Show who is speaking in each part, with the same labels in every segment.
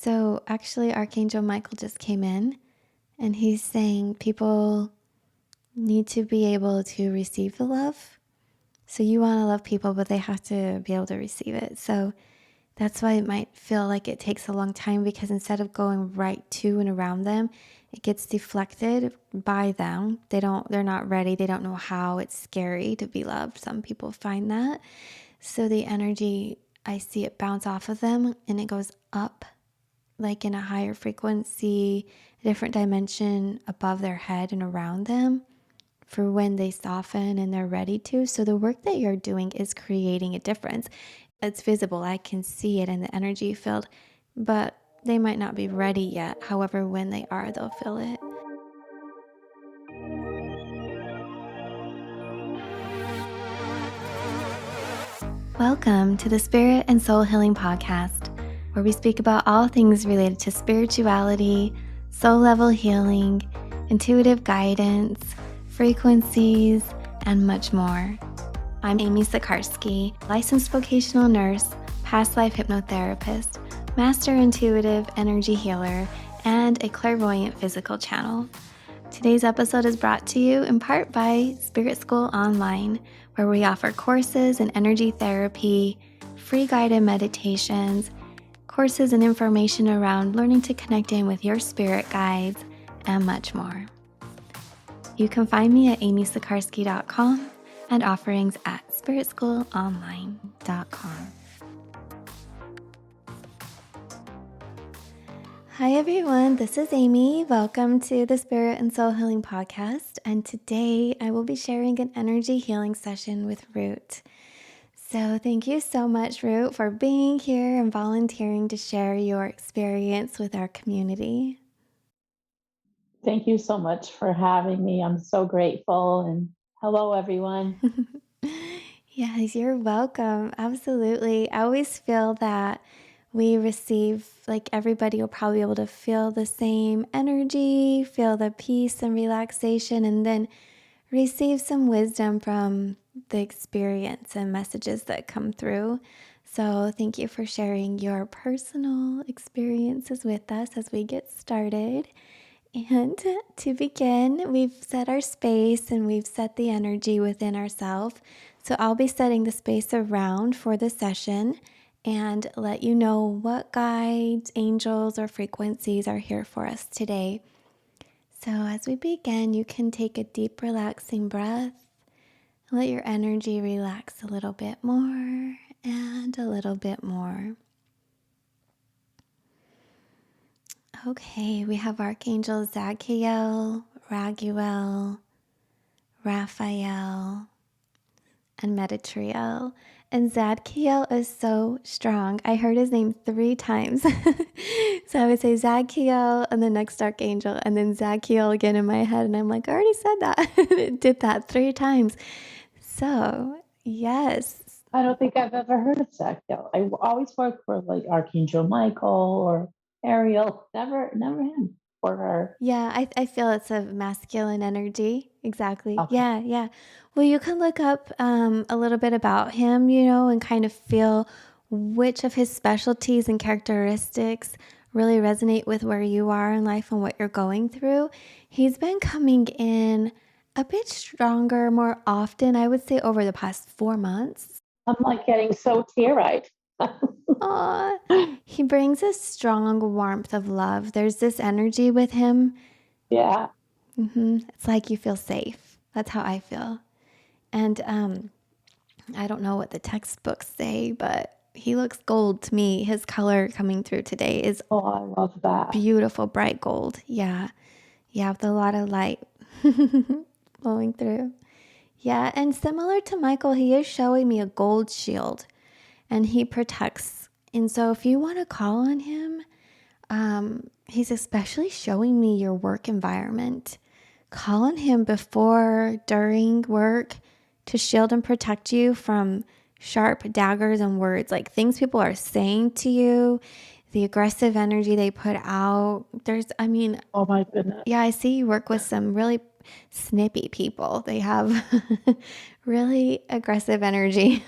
Speaker 1: So actually, Archangel Michael just came in and he's saying people need to be able to receive the love. So you want to love people, but they have to be able to receive it. So that's why it might feel like it takes a long time, because instead of going right to and around them, it gets deflected by them. They're not ready. They don't know how. It's scary to be loved. Some people find that. So the energy, I see it bounce off of them and it goes up, like in a higher frequency, a different dimension above their head and around them for when they soften and they're ready to. So the work that you're doing is creating a difference. It's visible. I can see it in the energy field, but they might not be ready yet. However, when they are, they'll feel it. Welcome to the Spirit and Soul Healing Podcast, where we speak about all things related to spirituality, soul level healing, intuitive guidance, frequencies, and much more. I'm Amy Sikarskie, licensed vocational nurse, past life hypnotherapist, master intuitive energy healer, and a clairvoyant physical channel. Today's episode is brought to you in part by Spirit School Online, where we offer courses in energy therapy, free guided meditations, courses and information around learning to connect in with your spirit guides, and much more. You can find me at amysikarskie.com and offerings at spiritschoolonline.com. Hi everyone, this is Amy. Welcome to the Spirit and Soul Healing Podcast. And today I will be sharing an energy healing session with Rute. So thank you so much, Rute, for being here and volunteering to share your experience with our community.
Speaker 2: Thank you so much for having me. I'm so grateful. And hello, everyone.
Speaker 1: Yes, you're welcome. Absolutely. I always feel that we receive, like everybody will probably be able to feel the same energy, feel the peace and relaxation, and then receive some wisdom from the experience and messages that come through. So thank you for sharing your personal experiences with us as we get started. And to begin, we've set our space and we've set the energy within ourselves. So I'll be setting the space around for the session and let you know what guides, angels, or frequencies are here for us today. So as we begin, you can take a deep, relaxing breath. Let your energy relax a little bit more and a little bit more. Okay, we have Archangels Zadkiel, Raguel, Raphael, and Metatriel. And Zadkiel is so strong. I heard his name 3 times. So I would say Zadkiel and the next Archangel, and then Zadkiel again in my head. And I'm like, I already said that. It did that 3 times. So, yes.
Speaker 2: I don't think I've ever heard of Zadkiel. I always work for like Archangel Michael or Ariel. Never him or her.
Speaker 1: Yeah, I feel it's a masculine energy. Exactly.
Speaker 2: Okay.
Speaker 1: Yeah. Well, you can look up a little bit about him, and kind of feel which of his specialties and characteristics really resonate with where you are in life and what you're going through. He's been coming in a bit stronger more often, I would say, over the past 4 months.
Speaker 2: I'm like getting so teary-eyed.
Speaker 1: Aw, he brings a strong warmth of love. There's this energy with him.
Speaker 2: Yeah.
Speaker 1: It's like you feel safe. That's how I feel. And I don't know what the textbooks say, but he looks gold to me. His color coming through today is
Speaker 2: Oh, I love that.
Speaker 1: beautiful, bright gold. Yeah, with a lot of light flowing through. Yeah, and similar to Michael, he is showing me a gold shield, and he protects. And so if you want to call on him, he's especially showing me your work environment. Call on him before, during work to shield and protect you from sharp daggers and words, like things people are saying to you, the aggressive energy they put out.
Speaker 2: Oh my goodness.
Speaker 1: Yeah, I see you work with some really snippy people. They have really aggressive energy.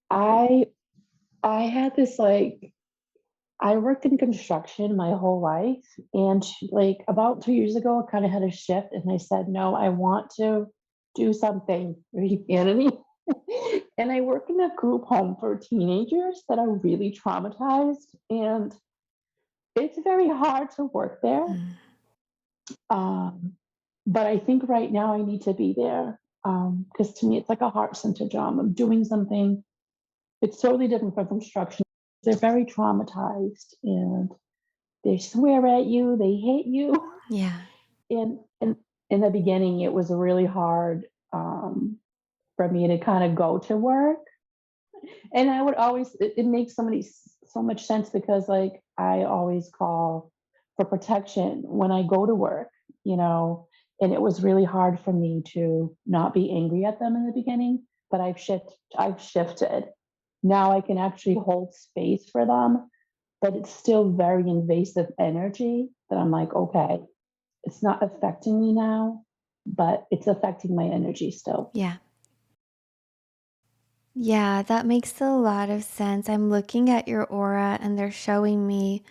Speaker 2: I had this like I worked in construction my whole life, and like about 2 years ago, I kind of had a shift, and I said, "No, I want to do something for humanity." And I work in a group home for teenagers that are really traumatized, and it's very hard to work there.
Speaker 1: Mm.
Speaker 2: Um, but I think right now I need to be there because to me it's like a heart centered job. I'm doing something. It's totally different from construction. They're very traumatized and they swear at you, they hate you.
Speaker 1: Yeah.
Speaker 2: And in the beginning, it was really hard for me to kind of go to work. And I would always, it makes so much sense because like I always call for protection when I go to work, you know, and it was really hard for me to not be angry at them in the beginning, but I've shifted. Now I can actually hold space for them, but it's still very invasive energy that I'm like, okay, it's not affecting me now, but it's affecting my energy still.
Speaker 1: Yeah. Yeah, that makes a lot of sense. I'm looking at your aura and they're showing me,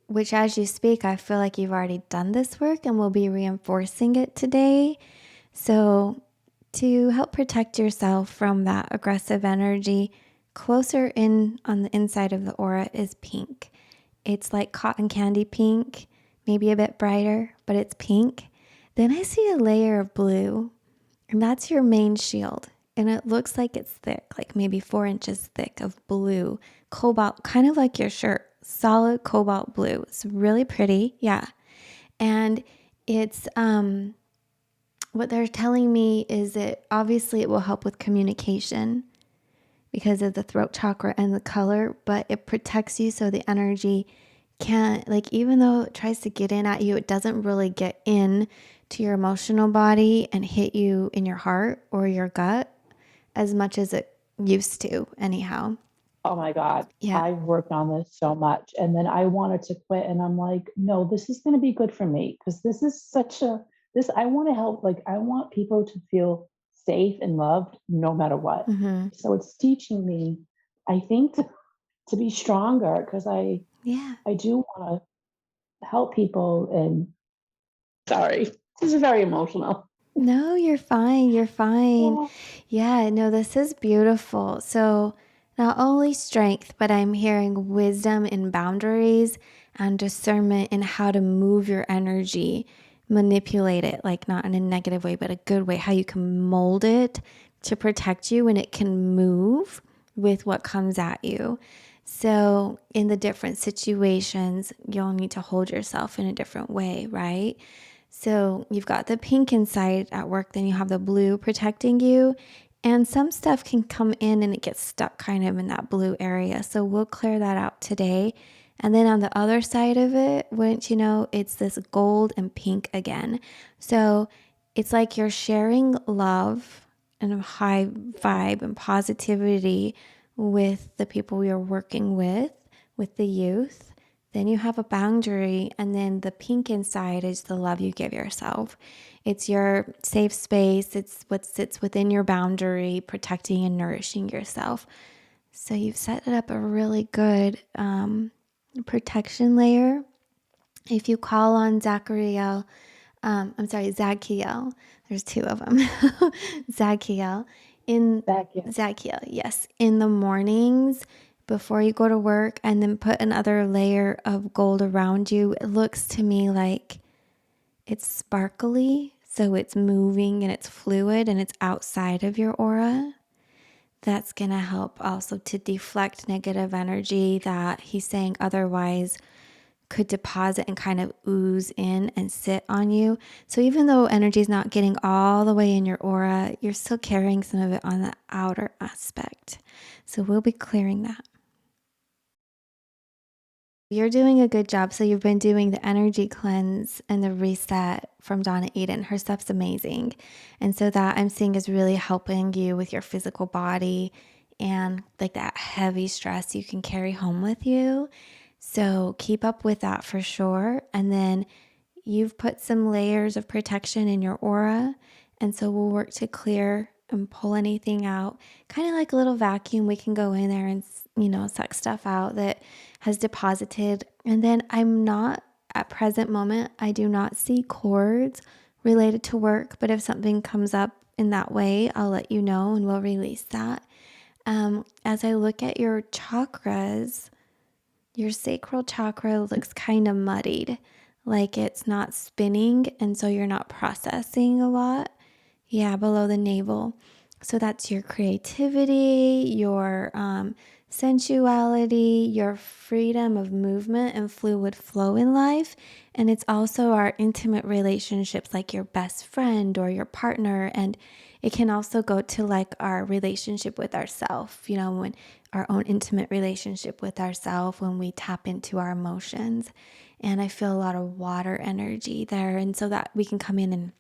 Speaker 1: which as you speak, I feel like you've already done this work and will be reinforcing it today. So, to help protect yourself from that aggressive energy, closer in on the inside of the aura is pink. It's like cotton candy pink, maybe a bit brighter, but it's pink. Then I see a layer of blue, and that's your main shield. And it looks like it's thick, like maybe 4 inches thick of blue, cobalt, kind of like your shirt, solid cobalt blue. It's really pretty. Yeah. And it's, what they're telling me is that obviously it will help with communication because of the throat chakra and the color, but it protects you so the energy can't, like, even though it tries to get in at you, it doesn't really get in to your emotional body and hit you in your heart or your gut as much as it used to, anyhow.
Speaker 2: Oh my God,
Speaker 1: Yeah.
Speaker 2: I've worked on this so much. And then I wanted to quit. And I'm like, no, this is going to be good for me because this is I want to help. Like, I want people to feel safe and loved no matter what.
Speaker 1: Mm-hmm.
Speaker 2: So it's teaching me, I think, to be stronger because
Speaker 1: Yeah.
Speaker 2: I do want to help people. And sorry, this is very emotional.
Speaker 1: No, you're fine. You're fine.
Speaker 2: Yeah.
Speaker 1: Yeah, no, this is beautiful. So, not only strength, but I'm hearing wisdom in boundaries and discernment in how to move your energy, manipulate it, like not in a negative way, but a good way, how you can mold it to protect you when it can move with what comes at you. So, in the different situations, you'll need to hold yourself in a different way, right? So you've got the pink inside at work, then you have the blue protecting you. And some stuff can come in and it gets stuck kind of in that blue area. So we'll clear that out today. And then on the other side of it, wouldn't you know, it's this gold and pink again. So it's like you're sharing love and a high vibe and positivity with the people you're working with the youth. Then you have a boundary, and then the pink inside is the love you give yourself. It's your safe space, it's what sits within your boundary, protecting and nourishing yourself. So you've set it up a really good protection layer. If you call on Zadkiel, there's two of them, Zadkiel, in
Speaker 2: Back in.
Speaker 1: Zadkiel, yes, in the mornings before you go to work, and then put another layer of gold around you. It looks to me like it's sparkly, so it's moving and it's fluid and it's outside of your aura. That's going to help also to deflect negative energy that he's saying otherwise could deposit and kind of ooze in and sit on you. So even though energy is not getting all the way in your aura, you're still carrying some of it on the outer aspect. So we'll be clearing that. You're doing a good job. So you've been doing the energy cleanse and the reset from Donna Eden. Her stuff's amazing. And so that I'm seeing is really helping you with your physical body and like that heavy stress you can carry home with you. So keep up with that for sure. And then you've put some layers of protection in your aura. And so we'll work to clear and pull anything out. Kind of like a little vacuum, we can go in there and, suck stuff out that has deposited. And then I'm not, at present moment, I do not see cords related to work, but if something comes up in that way, I'll let you know and we'll release that. As I look at your chakras, your sacral chakra looks kind of muddied, like it's not spinning, and so you're not processing a lot. Yeah, below the navel. So that's your creativity, your sensuality, your freedom of movement and fluid flow in life. And it's also our intimate relationships, like your best friend or your partner. And it can also go to like our relationship with ourself, when our own intimate relationship with ourself, when we tap into our emotions. And I feel a lot of water energy there. And so that we can come in and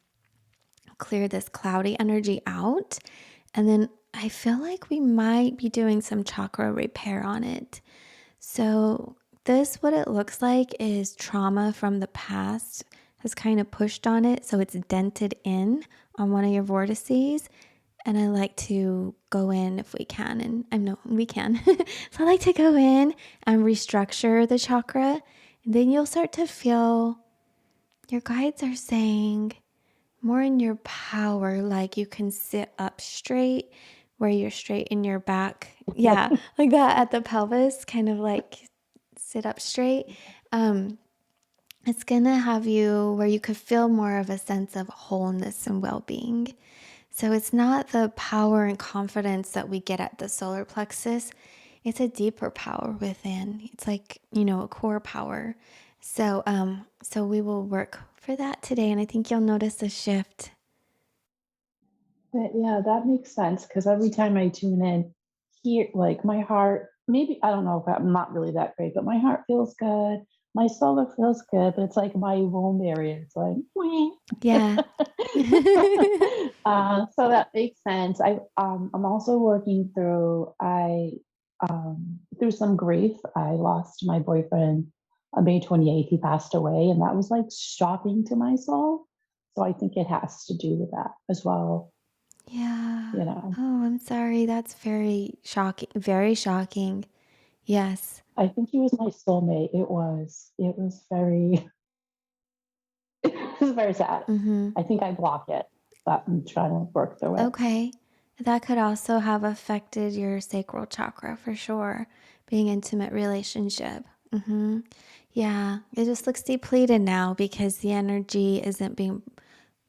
Speaker 1: clear this cloudy energy out. And then I feel like we might be doing some chakra repair on it. So what it looks like is trauma from the past has kind of pushed on it. So it's dented in on one of your vortices. And I like to go in if we can. And I know we can. So I like to go in and restructure the chakra. And then you'll start to feel your guides are saying, more in your power, like you can sit up straight where you're straight in your back. Yeah, like that at the pelvis, kind of like sit up straight. It's going to have you where you could feel more of a sense of wholeness and well-being. So it's not the power and confidence that we get at the solar plexus. It's a deeper power within. It's like, a core power. So we will work for that today, and I think you'll notice a shift.
Speaker 2: Yeah, that makes sense because every time I tune in, here, like my heart, maybe I don't know if I'm not really that great, but my heart feels good. My solar feels good, but it's like my womb area. It's like, "Wah."
Speaker 1: Yeah.
Speaker 2: So that makes sense. I'm also working through some grief. I lost my boyfriend on May 28th. He passed away, and that was like shocking to my soul. So I think it has to do with that as well.
Speaker 1: Yeah.
Speaker 2: You know,
Speaker 1: Oh, I'm sorry. That's very shocking. Very shocking. Yes.
Speaker 2: I think he was my soulmate. It was very, it was very sad.
Speaker 1: Mm-hmm.
Speaker 2: I think I block it, but I'm trying to work through it.
Speaker 1: Okay. That could also have affected your sacral chakra for sure, being intimate relationship. Mm-hmm. Yeah. It just looks depleted now because the energy isn't being,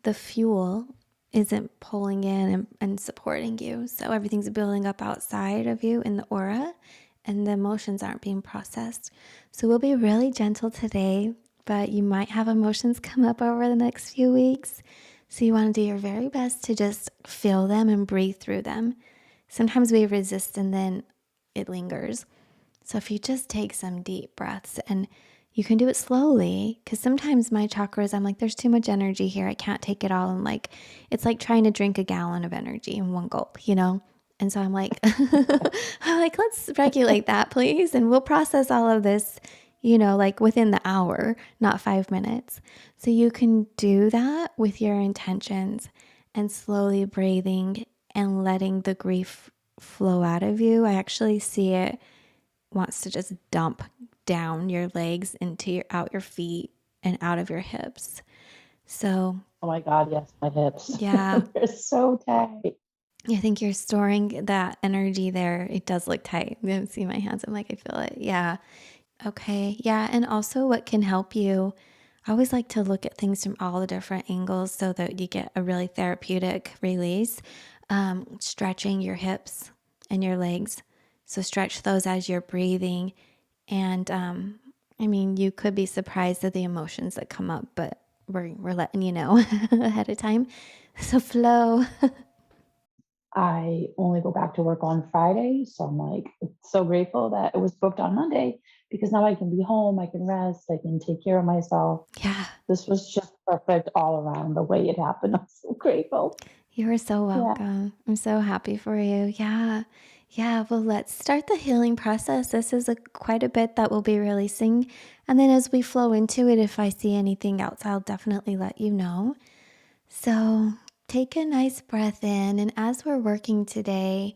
Speaker 1: the fuel isn't pulling in and supporting you. So everything's building up outside of you in the aura, and the emotions aren't being processed. So we'll be really gentle today, but you might have emotions come up over the next few weeks. So you want to do your very best to just feel them and breathe through them. Sometimes we resist and then it lingers. So if you just take some deep breaths, and you can do it slowly, because sometimes my chakras, I'm like, there's too much energy here. I can't take it all. And like, it's like trying to drink a gallon of energy in one gulp. And so I'm like, let's regulate that, please. And we'll process all of this, like within the hour, not 5 minutes. So you can do that with your intentions and slowly breathing and letting the grief flow out of you. I actually see it wants to just dump down your legs into out your feet and out of your hips. So,
Speaker 2: Oh my God, yes, my hips.
Speaker 1: yeah,
Speaker 2: They're so tight.
Speaker 1: I think you're storing that energy there. It does look tight. You don't see my hands. I'm like, I feel it. Yeah. Okay. Yeah. And also, what can help you? I always like to look at things from all the different angles so that you get a really therapeutic release. Stretching your hips and your legs. So, stretch those as you're breathing. And you could be surprised at the emotions that come up, but we're letting you know ahead of time. So, flow.
Speaker 2: I only go back to work on Friday. So I'm like, so grateful that it was booked on Monday because now I can be home, I can rest, I can take care of myself.
Speaker 1: Yeah.
Speaker 2: This was just perfect all around the way it happened. I'm so grateful.
Speaker 1: You are so
Speaker 2: Yeah.
Speaker 1: welcome. I'm so happy for you. Yeah. Yeah. Well, let's start the healing process. This is quite a bit that we'll be releasing. And then as we flow into it, if I see anything else, I'll definitely let you know. So, take a nice breath in. And as we're working today,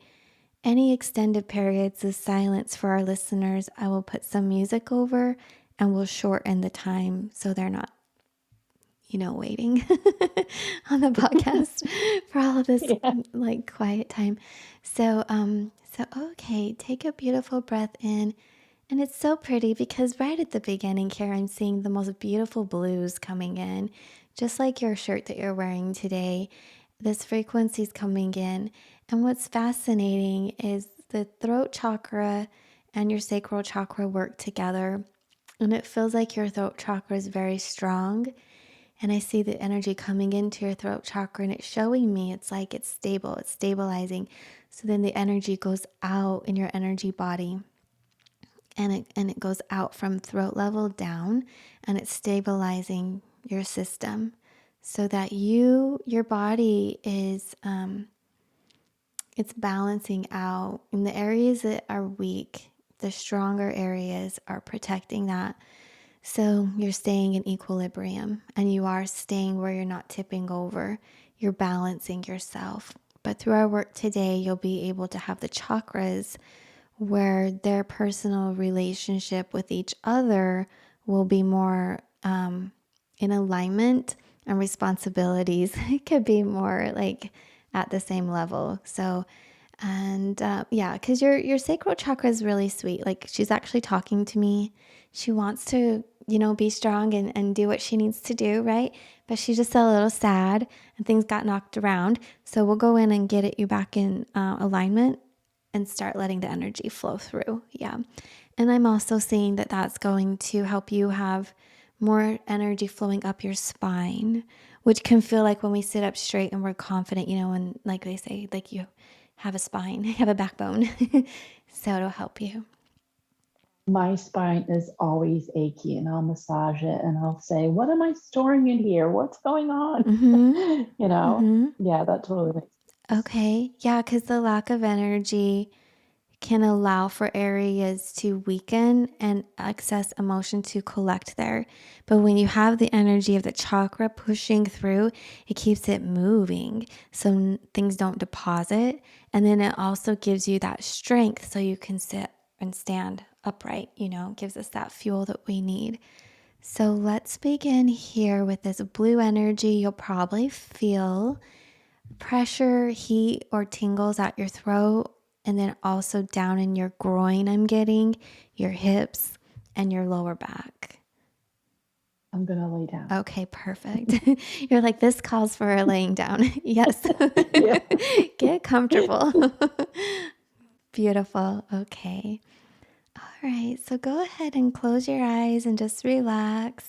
Speaker 1: any extended periods of silence for our listeners, I will put some music over and we'll shorten the time so they're not, waiting on the podcast for all of this
Speaker 2: Yeah.
Speaker 1: like quiet time. So okay, take a beautiful breath in. And it's so pretty because right at the beginning here, I'm seeing the most beautiful blues coming in, just like your shirt that you're wearing today. This frequency is coming in. And what's fascinating is the throat chakra and your sacral chakra work together. And it feels like your throat chakra is very strong. And I see the energy coming into your throat chakra and it's showing me it's like it's stable, it's stabilizing. So then the energy goes out in your energy body and it goes out from throat level down and it's stabilizing your system so that your body is it's balancing out in the areas that are weak. The stronger areas are protecting that, so you're staying in equilibrium and you are staying where you're not tipping over. You're balancing yourself. But through our work today, you'll be able to have the chakras where their personal relationship with each other will be more in alignment, and responsibilities it could be more like at the same level. So and yeah, because your sacral chakra is really sweet. Like she's actually talking to me. She wants to, be strong and do what she needs to do, right? But she's just a little sad and things got knocked around. So we'll go in and get you back in alignment and start letting the energy flow through. Yeah. And I'm also seeing that that's going to help you have more energy flowing up your spine, which can feel like when we sit up straight and we're confident, and like they say, like you have a spine, you have a backbone. So it'll help you.
Speaker 2: My spine is always achy, and I'll massage it and I'll say, "What am I storing in here? What's going on?"
Speaker 1: Mm-hmm.
Speaker 2: You know?
Speaker 1: Mm-hmm.
Speaker 2: Yeah, that totally makes sense.
Speaker 1: Okay. Yeah, because the lack of energy can allow for areas to weaken and excess emotion to collect there. But when you have the energy of the chakra pushing through, it keeps it moving so things don't deposit. And then it also gives you that strength so you can sit and stand upright, gives us that fuel that we need. So let's begin here with this blue energy. You'll probably feel pressure, heat, or tingles at your throat, and then also down in your groin, I'm getting your hips and your lower back.
Speaker 2: I'm gonna lay down.
Speaker 1: Okay, perfect. You're like, this calls for a laying down. Yes.
Speaker 2: Yeah.
Speaker 1: Get comfortable. Beautiful. Okay. All right. So go ahead and close your eyes and just relax.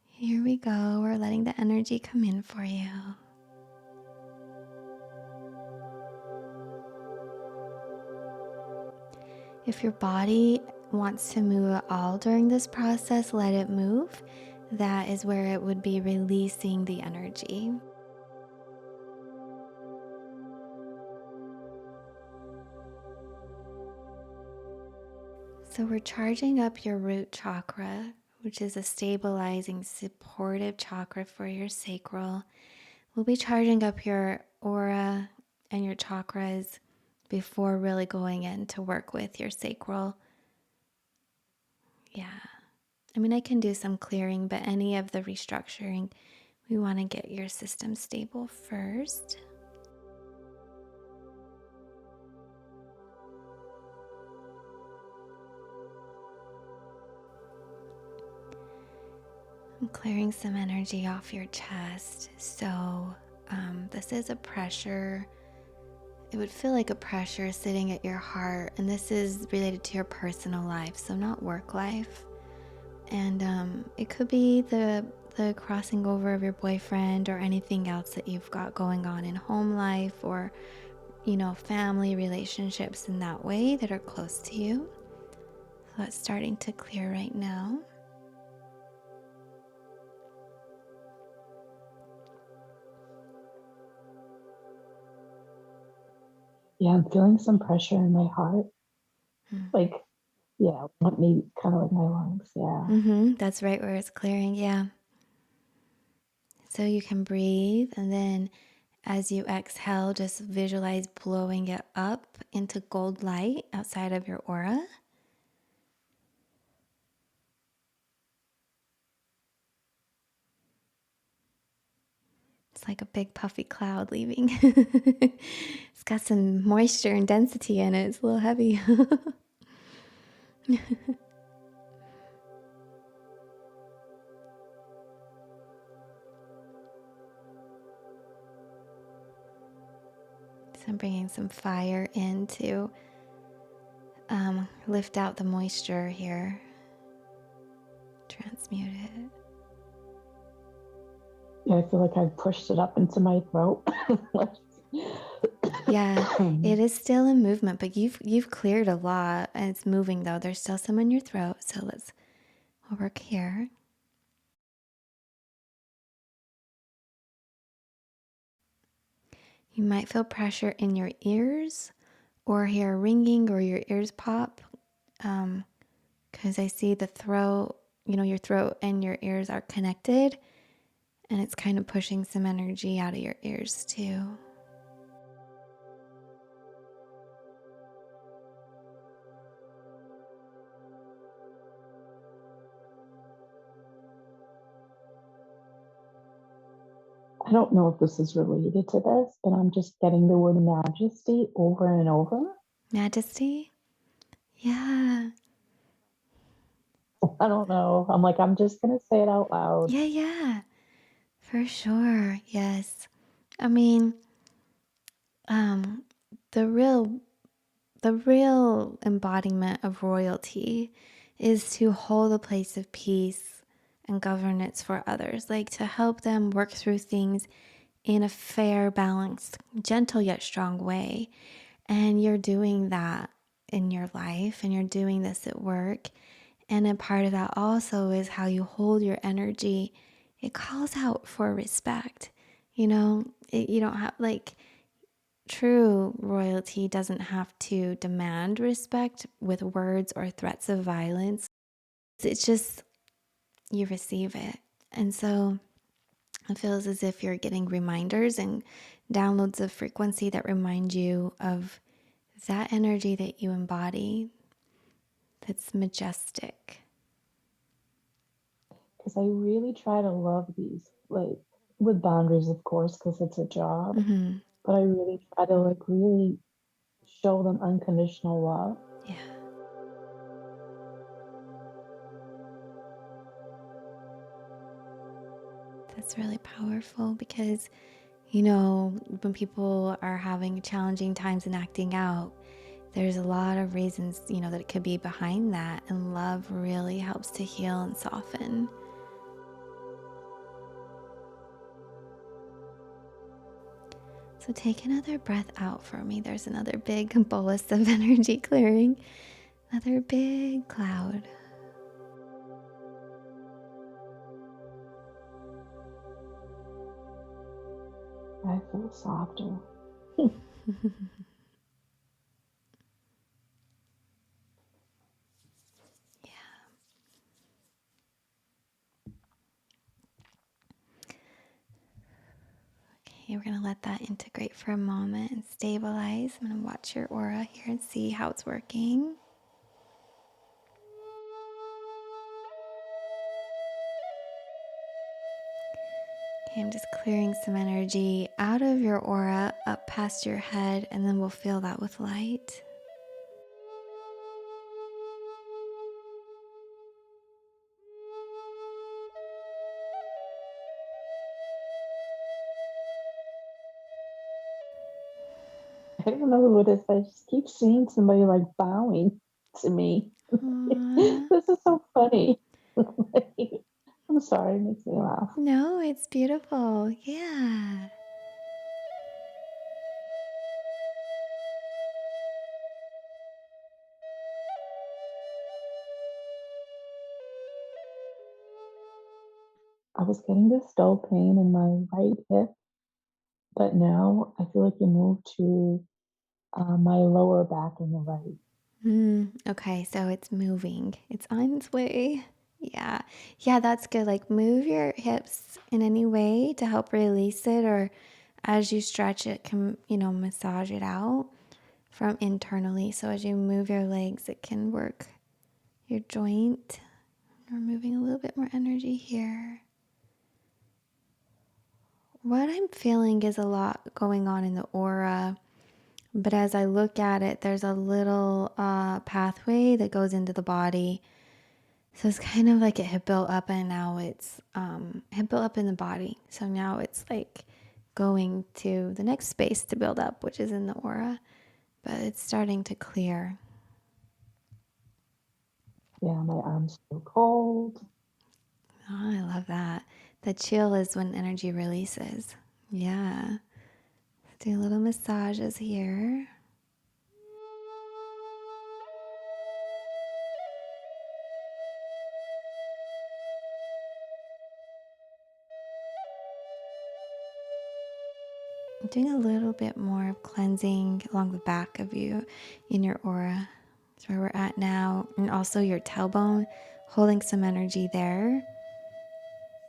Speaker 1: Here we go. We're letting the energy come in for you. If your body wants to move at all during this process, let it move. That is where it would be releasing the energy. So we're charging up your root chakra, which is a stabilizing, supportive chakra for your sacral. We'll be charging up your aura and your chakras before really going in to work with your sacral. Yeah. I mean, I can do some clearing, but any of the restructuring, we want to get your system stable first. I'm clearing some energy off your chest. So, this is a pressure. It would feel like a pressure sitting at your heart, and this is related to your personal life, so not work life. And it could be the crossing over of your boyfriend or anything else that you've got going on in home life or family relationships in that way that are close to you. So that's starting to clear right now.
Speaker 2: Yeah, I'm feeling some pressure in my heart. Like, yeah, maybe kind of like my lungs. Yeah.
Speaker 1: Mm-hmm. That's right where it's clearing. Yeah. So you can breathe, and then as you exhale, just visualize blowing it up into gold light outside of your aura. It's like a big puffy cloud leaving. It's got some moisture and density in it. It's a little heavy. So I'm bringing some fire in to lift out the moisture here, transmute it.
Speaker 2: Yeah, I feel like I've pushed it up into my throat.
Speaker 1: Yeah, it is still in movement, but you've cleared a lot, and it's moving though. There's still some in your throat, so we'll work here. You might feel pressure in your ears, or hear ringing, or your ears pop, because I see the throat. Your throat and your ears are connected, and it's kind of pushing some energy out of your ears too.
Speaker 2: I don't know if this is related to this, but I'm just getting the word majesty over and over.
Speaker 1: Majesty? Yeah.
Speaker 2: I don't know. I'm like, I'm just going to say it out loud.
Speaker 1: Yeah, for sure. Yes. I mean, um, the real the real embodiment of royalty is to hold a place of peace and governance for others, like to help them work through things in a fair, balanced, gentle yet strong way. And you're doing that in your life, and you're doing this at work. And a part of that also is how you hold your energy. It calls out for respect. You don't have, like, true royalty doesn't have to demand respect with words or threats of violence. It's just you receive it. And so it feels as if you're getting reminders and downloads of frequency that remind you of that energy that you embody, that's majestic.
Speaker 2: Because I really try to love these, like, with boundaries, of course, because it's a job.
Speaker 1: Mm-hmm.
Speaker 2: But I really try to, like, really show them unconditional love.
Speaker 1: Yeah, that's really powerful because, when people are having challenging times and acting out, there's a lot of reasons, that it could be behind that. And love really helps to heal and soften. So take another breath out for me. There's another big bolus of energy clearing, another big cloud.
Speaker 2: I feel softer.
Speaker 1: Okay, we're going to let that integrate for a moment and stabilize. I'm going to watch your aura here and see how it's working. Okay, I'm just clearing some energy out of your aura, up past your head, and then we'll fill that with light.
Speaker 2: I don't know who it is, but I just keep seeing somebody like bowing to me.
Speaker 1: Aww.
Speaker 2: This is so funny. I'm sorry, it makes me laugh.
Speaker 1: No, it's beautiful. Yeah.
Speaker 2: I was getting this dull pain in my right hip, but now I feel like it moved to my lower back in the right.
Speaker 1: Okay, so it's moving. It's on its way. Yeah. Yeah, that's good. Like move your hips in any way to help release it, or as you stretch it can, massage it out from internally. So as you move your legs, it can work your joint. We're moving a little bit more energy here. What I'm feeling is a lot going on in the aura, but as I look at it, there's a little pathway that goes into the body. So it's kind of like it had built up and now it's had built up in the body. So now it's like going to the next space to build up, which is in the aura, but it's starting to clear.
Speaker 2: Yeah, my arms feel cold.
Speaker 1: Oh, I love that. The chill is when energy releases. Yeah. Do little massages here. I'm doing a little bit more of cleansing along the back of you in your aura. That's where we're at now. And also your tailbone, holding some energy there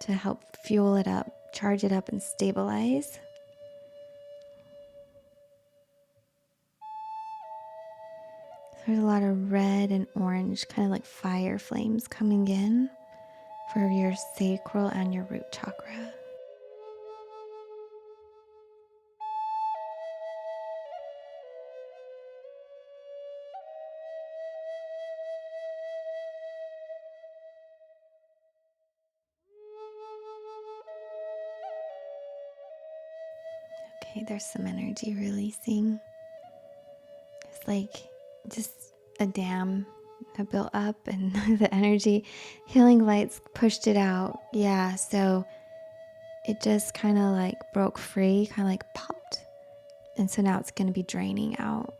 Speaker 1: to help fuel it up, charge it up, and stabilize. There's a lot of red and orange, kind of like fire flames coming in for your sacral and your root chakra. Okay, there's some energy releasing. It's like just a dam that built up and the energy healing lights pushed it out. Yeah, so it just kind of like broke free, kind of like popped. And so now it's going to be draining out.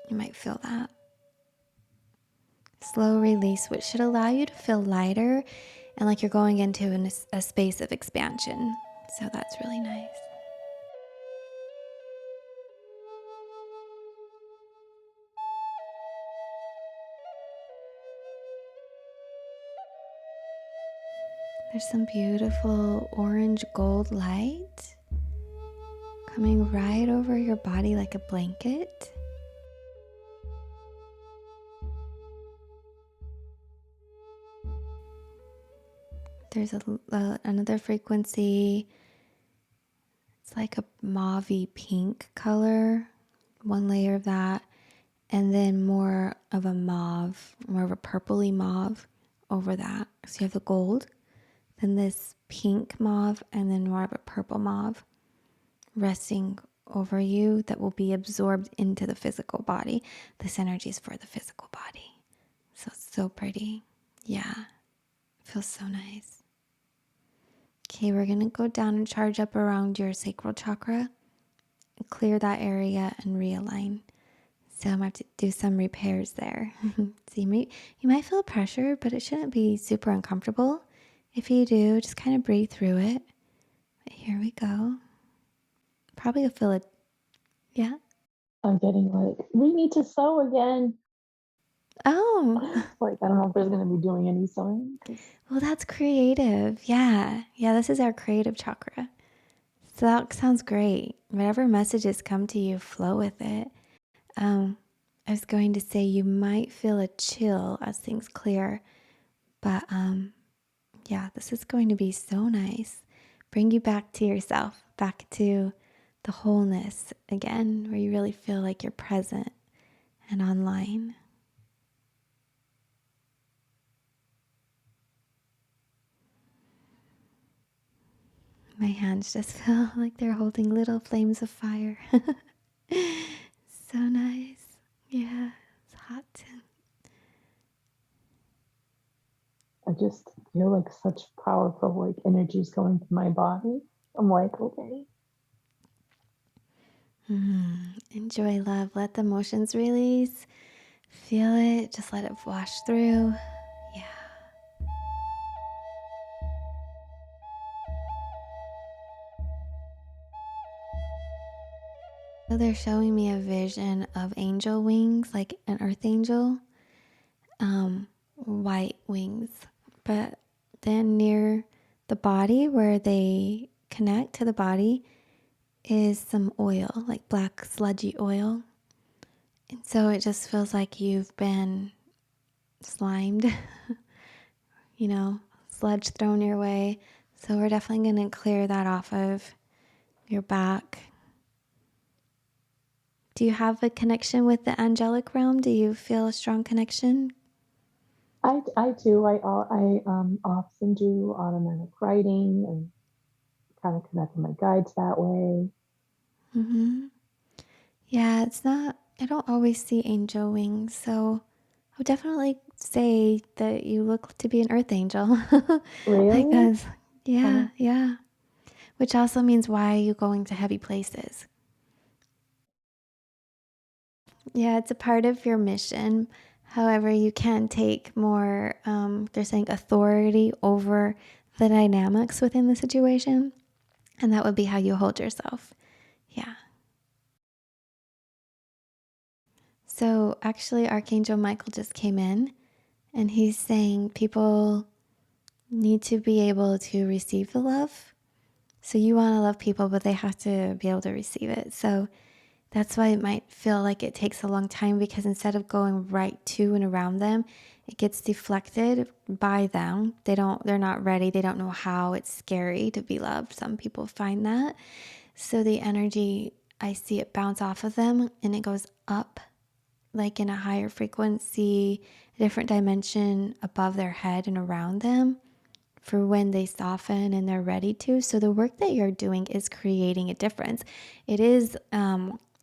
Speaker 1: You might feel that. Slow release, which should allow you to feel lighter and like you're going into a space of expansion. So that's really nice. There's some beautiful orange gold light coming right over your body like a blanket. There's another frequency. It's like a mauvey pink color, one layer of that, and then more of a mauve, more of a purpley mauve over that. So you have the gold, then this pink mauve, and then more of a purple mauve resting over you that will be absorbed into the physical body. This energy is for the physical body. So it's so pretty. Yeah, it feels so nice. Okay, we're going to go down and charge up around your sacral chakra, clear that area and realign. So I'm going to have to do some repairs there. So you might feel pressure, but it shouldn't be super uncomfortable. If you do, just kind of breathe through it. But here we go. Probably you'll feel it. Yeah.
Speaker 2: I'm getting like, we need to sew again.
Speaker 1: Oh,
Speaker 2: Like, I don't know if there's going to be doing any sewing.
Speaker 1: well, that's creative. Yeah. Yeah, this is our creative chakra. So that sounds great. Whatever messages come to you, flow with it. I was going to say you might feel a chill as things clear, but yeah, this is going to be so nice. Bring you back to yourself, back to the wholeness again, where you really feel like you're present and online. My hands just feel like they're holding little flames of fire. So nice. Yeah, it's hot.
Speaker 2: I just feel like such powerful like energies going through my body. I'm like, okay.
Speaker 1: Enjoy love. Let the emotions release. Feel it. Just let it wash through. Yeah. So they're showing me a vision of angel wings, like an earth angel, white wings, but then near the body where they connect to the body is some oil, like black sludgy oil. And so it just feels like you've been slimed, sludge thrown your way. So we're definitely going to clear that off of your back. Do you have a connection with the angelic realm? Do you feel a strong connection?
Speaker 2: I do. I often do automatic writing and kind of connect with my guides that way.
Speaker 1: Mm-hmm. Yeah, I don't always see angel wings, so I would definitely say that you look to be an earth angel. Like
Speaker 2: Really?
Speaker 1: that's, yeah,
Speaker 2: Oh,
Speaker 1: yeah. Which also means why are you going to heavy places? Yeah, it's a part of your mission. However, you can take more, they're saying authority over the dynamics within the situation. And that would be how you hold yourself. Yeah. So actually, Archangel Michael just came in and he's saying people need to be able to receive the love. So you want to love people, but they have to be able to receive it. So that's why it might feel like it takes a long time, because instead of going right to and around them, it gets deflected by them. They're not ready. They don't know how. It's scary to be loved. Some people find that. So the energy, I see it bounce off of them and it goes up like in a higher frequency, a different dimension above their head and around them for when they soften and they're ready to. So the work that you're doing is creating a difference. It is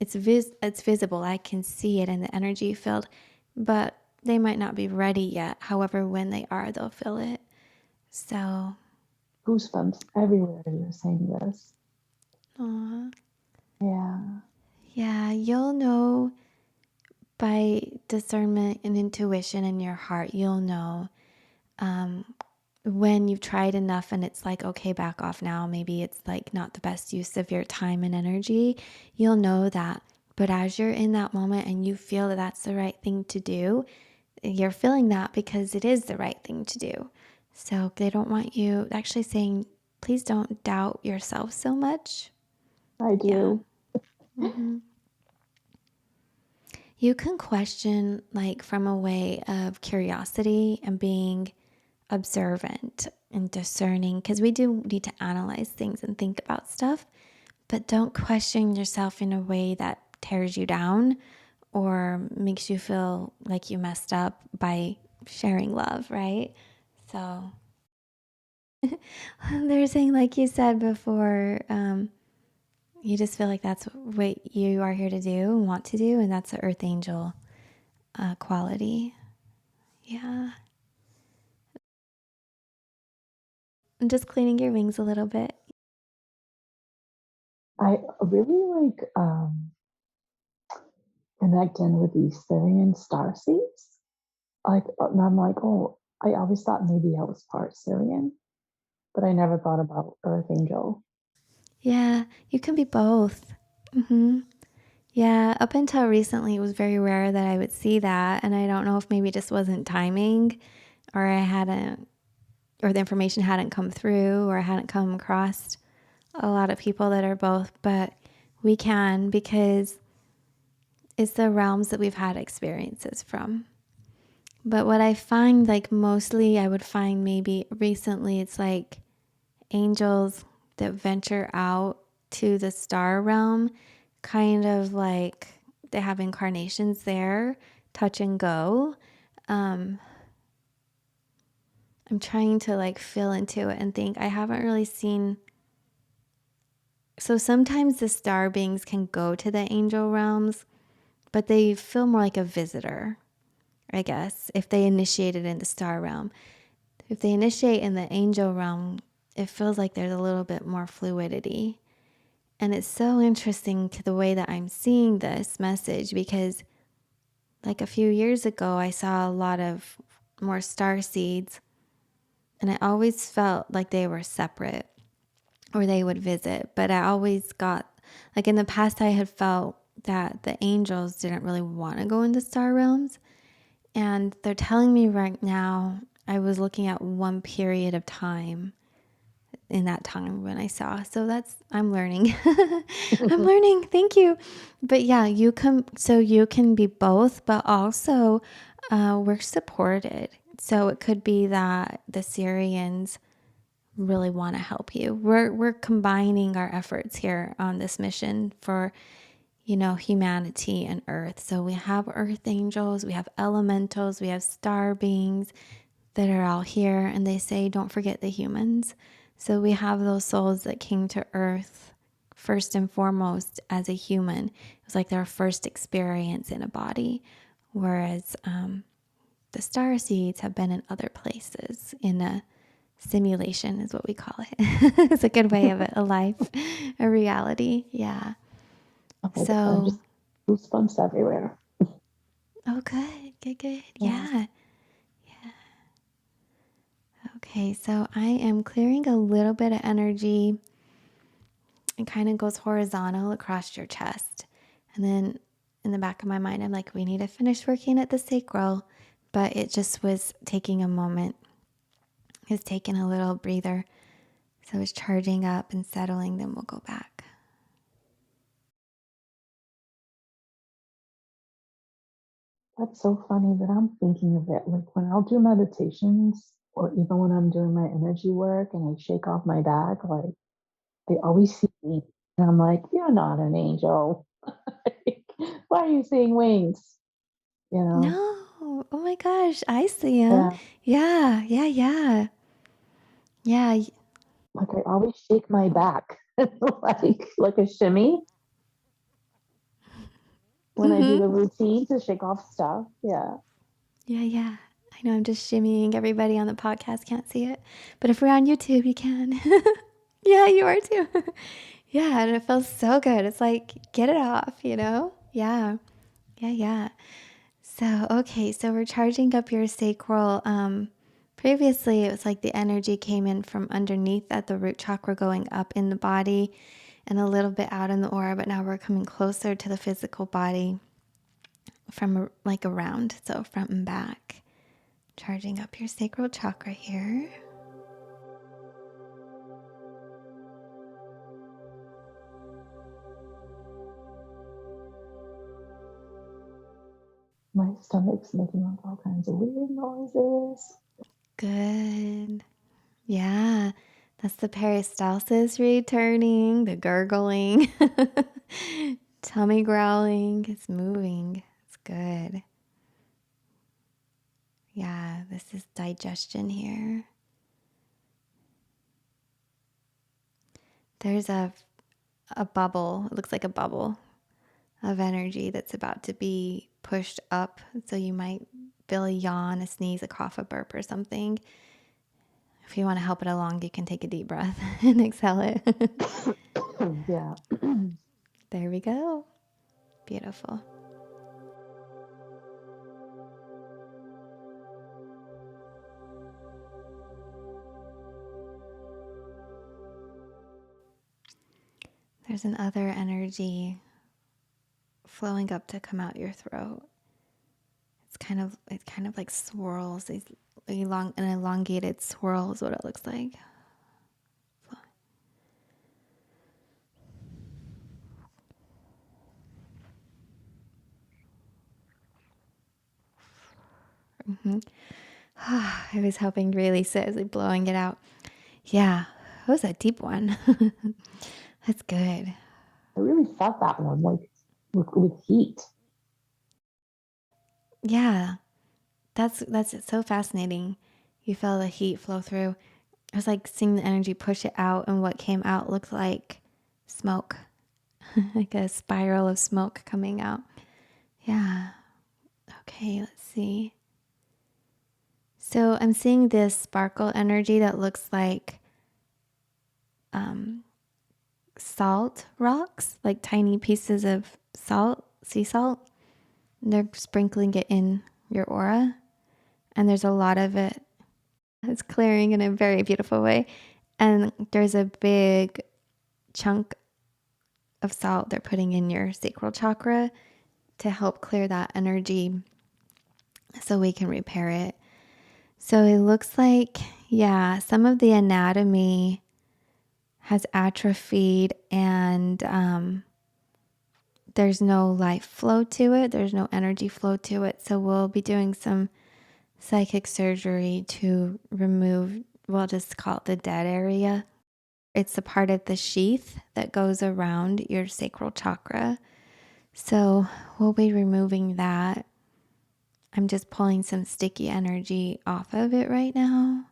Speaker 1: it's visible. I can see it in the energy field, but they might not be ready yet. However, when they are, they'll feel it. So,
Speaker 2: goosebumps everywhere you're saying this.
Speaker 1: aw,
Speaker 2: Yeah.
Speaker 1: yeah, you'll know by discernment and intuition in your heart. You'll know um, when you've tried enough and it's like, okay, back off now. Maybe it's like not the best use of your time and energy. You'll know that. But as you're in that moment and you feel that that's the right thing to do, you're feeling that because it is the right thing to do. So they don't want you actually saying, please don't doubt yourself so much.
Speaker 2: I
Speaker 1: Yeah.
Speaker 2: do.
Speaker 1: Mm-hmm. You can question like from a way of curiosity and being observant and discerning, because we do need to analyze things and think about stuff, but don't question yourself in a way that tears you down or makes you feel like you messed up by sharing love, right? So they're saying, like you said before, you just feel like that's what you are here to do and want to do, and that's the earth angel quality. Yeah. I'm just cleaning your wings a little bit.
Speaker 2: I really like connecting with the Syrian star seeds. Like, and I'm like, oh, I always thought maybe I was part Syrian, but I never thought about Earth Angel.
Speaker 1: Yeah, you can be both. Hmm. Yeah, up until recently, it was very rare that I would see that. And I don't know if maybe it just wasn't timing or I hadn't, or the information hadn't come through or I hadn't come across a lot of people that are both. But we can, because it's the realms that we've had experiences from. But what I find, like mostly, I would find maybe recently, it's like angels that venture out to the star realm, kind of like they have incarnations there, touch and go. Um, I'm trying to like feel into it and think I haven't really seen. So sometimes the star beings can go to the angel realms, but they feel more like a visitor, I guess, if they initiated in the star realm. If they initiate in the angel realm, it feels like there's a little bit more fluidity. And it's so interesting to the way that I'm seeing this message, because like a few years ago, I saw a lot of more star seeds and I always felt like they were separate or they would visit. But I always got, like in the past, I had felt that the angels didn't really want to go into star realms. And they're telling me right now, I was looking at one period of time in that time when I saw. So I'm learning. I'm learning. Thank you. But yeah, you can be both, but also we're supported. So it could be that the Syrians really want to help you. We're combining our efforts here on this mission for humanity and earth. So we have earth angels, we have elementals, we have star beings that are all here, and they say don't forget the humans. So we have those souls that came to earth first and foremost as a human. It was like their first experience in a body, whereas the star seeds have been in other places in a simulation is what we call it. It's a good way of it, a life, a reality. Yeah.
Speaker 2: Oh my God, I'm
Speaker 1: So,
Speaker 2: just goosebumps everywhere.
Speaker 1: oh, good, good, good.
Speaker 2: Yeah.
Speaker 1: Yeah. Okay. So I am clearing a little bit of energy. It kind of goes horizontal across your chest. And then in the back of my mind, I'm like, we need to finish working at the sacral. But it just was taking a moment. It was taking a little breather. So it's charging up and settling, then we'll go back.
Speaker 2: That's so funny that I'm thinking of it. Like when I'll do meditations or even when I'm doing my energy work and I shake off my back, like they always see me. And I'm like, you're not an angel. Why are you seeing wings? You know?
Speaker 1: No. Oh my gosh. I see him.
Speaker 2: Yeah.
Speaker 1: Yeah. Yeah. Yeah. Yeah.
Speaker 2: Like I always shake my back like a shimmy when I do
Speaker 1: Mm-hmm.
Speaker 2: the routine to shake off stuff. Yeah.
Speaker 1: Yeah. Yeah. I know I'm just shimmying. Everybody on the podcast can't see it. But if we're on YouTube, you can. Yeah, you are too. Yeah. And it feels so good. It's like, get it off. Yeah. Yeah. Yeah. So, okay. So we're charging up your sacral. Previously, it was like the energy came in from underneath at the root chakra going up in the body and a little bit out in the aura, but now we're coming closer to the physical body from like around, so front and back. Charging up your sacral chakra here.
Speaker 2: My stomach's making like all kinds of weird noises.
Speaker 1: Good. Yeah, that's the peristalsis returning, the gurgling, tummy growling. It's moving. It's good. Yeah, this is digestion here. There's a bubble. It looks like a bubble of energy that's about to be pushed up. So you might feel a yawn, a sneeze, a cough, a burp, or something. If you want to help it along, you can take a deep breath and exhale it.
Speaker 2: Yeah.
Speaker 1: There we go. Beautiful. There's another energy flowing up to come out your throat. It kind of like swirls. An elongated swirl is what it looks like. Mm-hmm. I was helping release it as like blowing it out. Yeah, that was a deep one. That's good.
Speaker 2: I really felt that one, like with heat.
Speaker 1: Yeah, that's so fascinating. You feel the heat flow through. I was like seeing the energy push it out, and what came out looked like smoke, like a spiral of smoke coming out. Yeah. Okay, let's see. So I'm seeing this sparkle energy that looks like salt rocks, like tiny pieces of salt, sea salt. They're sprinkling it in your aura, and there's a lot of it. It's clearing in a very beautiful way. And there's a big chunk of salt they're putting in your sacral chakra to help clear that energy so we can repair it. So it looks like, yeah, some of the anatomy has atrophied and there's no life flow to it. There's no energy flow to it. So we'll be doing some psychic surgery to remove, we'll just call it the dead area. It's a part of the sheath that goes around your sacral chakra. So we'll be removing that. I'm just pulling some sticky energy off of it right now.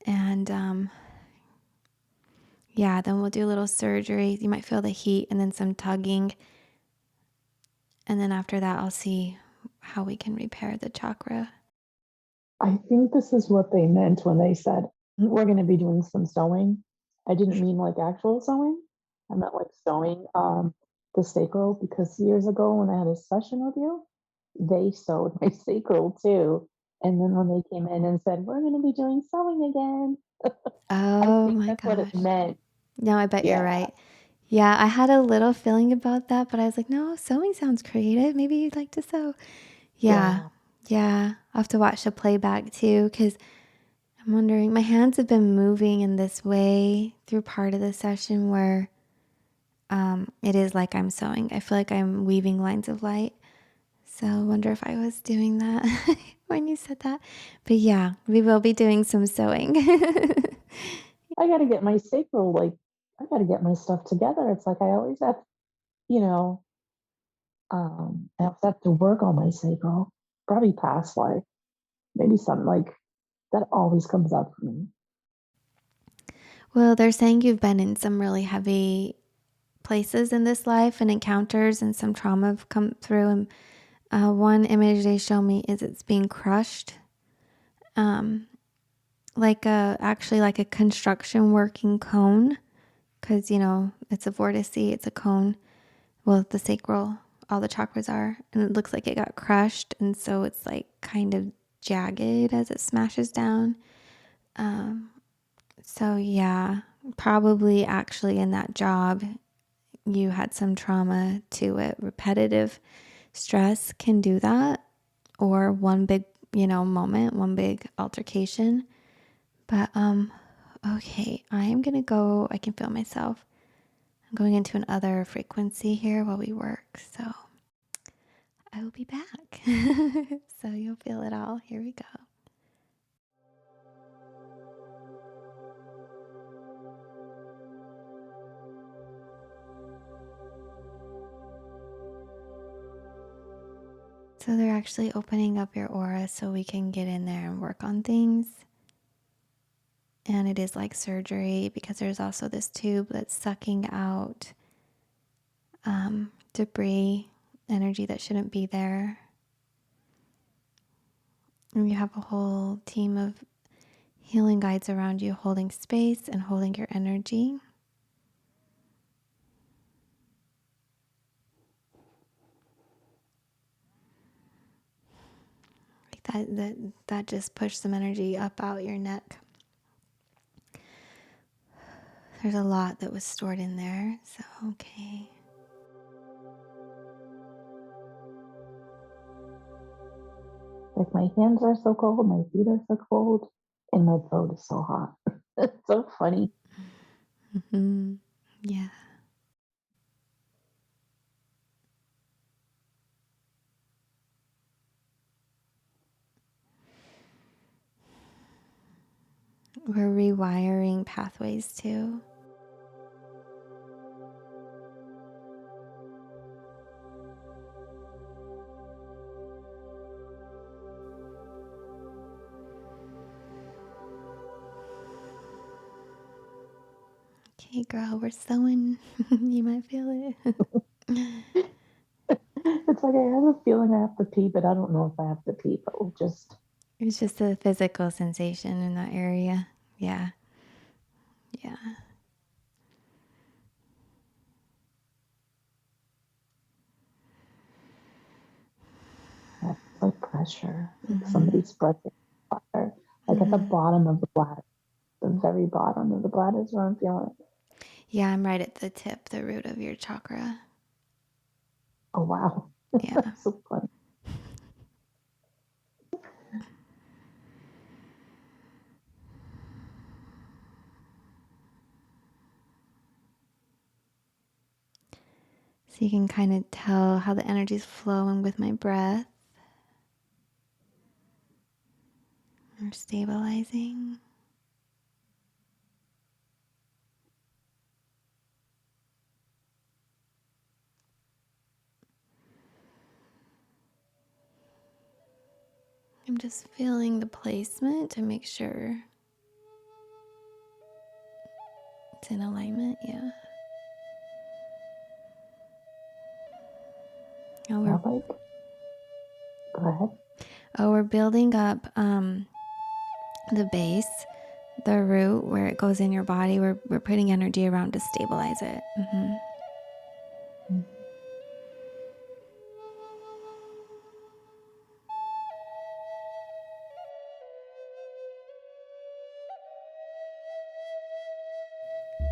Speaker 1: And yeah, then we'll do a little surgery. You might feel the heat and then some tugging. And then after that, I'll see how we can repair the chakra.
Speaker 2: I think this is what they meant when they said, we're going to be doing some sewing. I didn't mean like actual sewing. I meant like sewing the sacral because years ago when I had a session with you, they sewed my sacral too. And then when they came in and said, we're going to be doing sewing again, I
Speaker 1: Oh
Speaker 2: think
Speaker 1: my
Speaker 2: that's what it
Speaker 1: gosh.
Speaker 2: meant.
Speaker 1: No, I bet you're
Speaker 2: Yeah.
Speaker 1: right. Yeah, I had a little feeling about that, but I was like, no, sewing sounds creative. Maybe you'd like to sew. Yeah,
Speaker 2: Yeah.
Speaker 1: yeah. I'll have to watch the playback too because I'm wondering, my hands have been moving in this way through part of the session where it is like I'm sewing. I feel like I'm weaving lines of light. So I wonder if I was doing that when you said that. But yeah, we will be doing some sewing.
Speaker 2: I got to get my sacral, like, I got to get my stuff together. It's like I always have, you know, I also have to work on my sacral, probably past life, maybe something like that always comes up for me.
Speaker 1: Well, they're saying you've been in some really heavy places in this life and encounters, and some trauma have come through. And one image they show me is it's being crushed, like actually like a construction working cone, because it's a vortice, it's a cone. Well, the sacral, all the chakras are, and it looks like it got crushed, and so it's like kind of jagged as it smashes down. So yeah, probably actually in that job you had some trauma to it. Repetitive stress can do that, or one big, moment, one big altercation. But okay, I am gonna go. I can feel myself. I'm going into another frequency here while we work. So I will be back. So you'll feel it all. Here we go. So they're actually opening up your aura so we can get in there and work on things. And it is like surgery because there's also this tube that's sucking out debris, energy that shouldn't be there. And you have a whole team of healing guides around you holding space and holding your energy. Like that just pushed some energy up out your neck. There's a lot that was stored in there. So, okay.
Speaker 2: Like my hands are so cold, my feet are so cold, and my throat is so hot. It's so funny.
Speaker 1: Mm-hmm. Yeah. We're rewiring pathways too. Okay, girl, we're sewing. You might feel it.
Speaker 2: It's like I have a feeling I have to pee, but I don't know if I have to pee, but we'll just,
Speaker 1: It's just a physical sensation in that area. Yeah. Yeah.
Speaker 2: it's like pressure, like
Speaker 1: Mm-hmm.
Speaker 2: somebody's pressing water, like at the
Speaker 1: Mm-hmm.
Speaker 2: bottom of the bladder, the very bottom of the bladder is where I'm feeling it.
Speaker 1: Yeah, I'm right at the tip, the root of your chakra.
Speaker 2: Oh, wow.
Speaker 1: Yeah.
Speaker 2: That's so funny.
Speaker 1: So you can kind of tell how the energy is flowing with my breath or stabilizing. I'm just feeling the placement to make sure it's in alignment. Yeah. Oh,
Speaker 2: Yeah, like, go ahead.
Speaker 1: we're building up the base, the root where it goes in your body. We're putting energy around to stabilize it.
Speaker 2: Mm.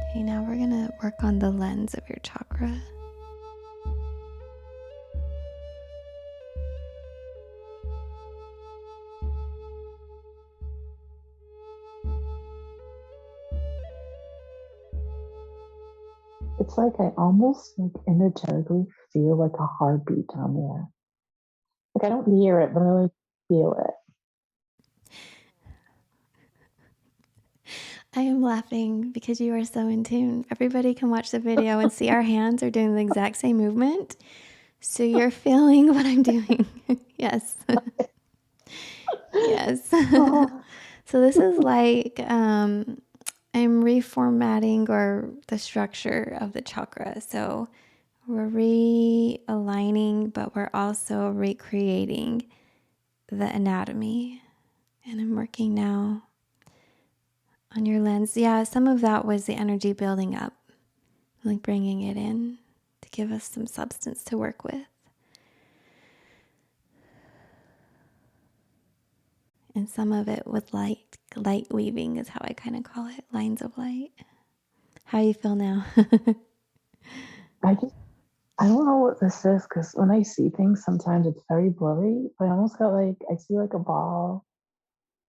Speaker 1: Okay, now we're gonna work on the lens of your chakra.
Speaker 2: It's like I almost like energetically feel like a heartbeat down there. Like I don't hear it, but I like feel it.
Speaker 1: I am laughing because you are so in tune. Everybody can watch the video and see our hands are doing the exact same movement. So you're feeling what I'm doing. Yes. Yes.
Speaker 2: Oh,
Speaker 1: So this is like I'm reformatting or the structure of the chakra. So we're realigning, but we're also recreating the anatomy. And I'm working now on your lens. Yeah, some of that was the energy building up, like bringing it in to give us some substance to work with. And some of it with light weaving is how I kind of call it, lines of light. How you feel now?
Speaker 2: I just I don't know what this is because when I see things, sometimes it's very blurry. But I almost got like I see like a ball.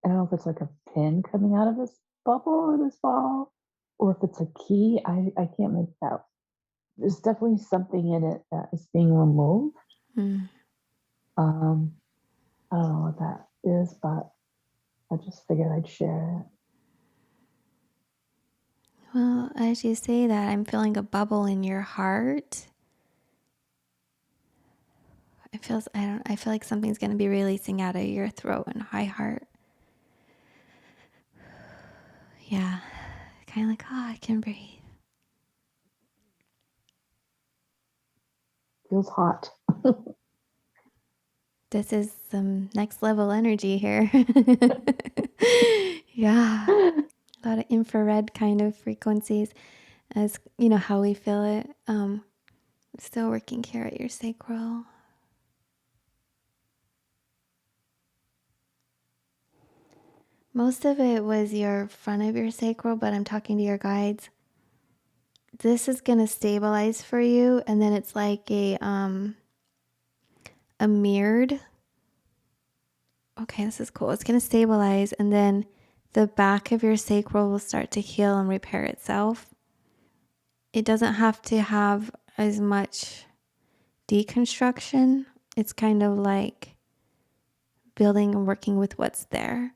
Speaker 2: I don't know if it's like a pin coming out of this bubble or this ball, or if it's a key. I can't make it out. There's definitely something in it that is being removed.
Speaker 1: Mm.
Speaker 2: Um, I don't know what that is, but I just figured I'd share it.
Speaker 1: Well, as you say that, I'm feeling a bubble in your heart. I feel like something's going to be releasing out of your throat and high heart. Yeah. Kind of like, oh, I can breathe.
Speaker 2: Feels hot.
Speaker 1: This is some next level energy here. Yeah. A lot of infrared kind of frequencies as you know how we feel it. Still working here at your sacral. Most of it was your front of your sacral, but I'm talking to your guides. This is gonna stabilize for you, and then it's like a mirrored. Okay, this is cool. It's gonna stabilize, and then the back of your sacral will start to heal and repair itself. It doesn't have to have as much deconstruction. It's kind of like building and working with what's there.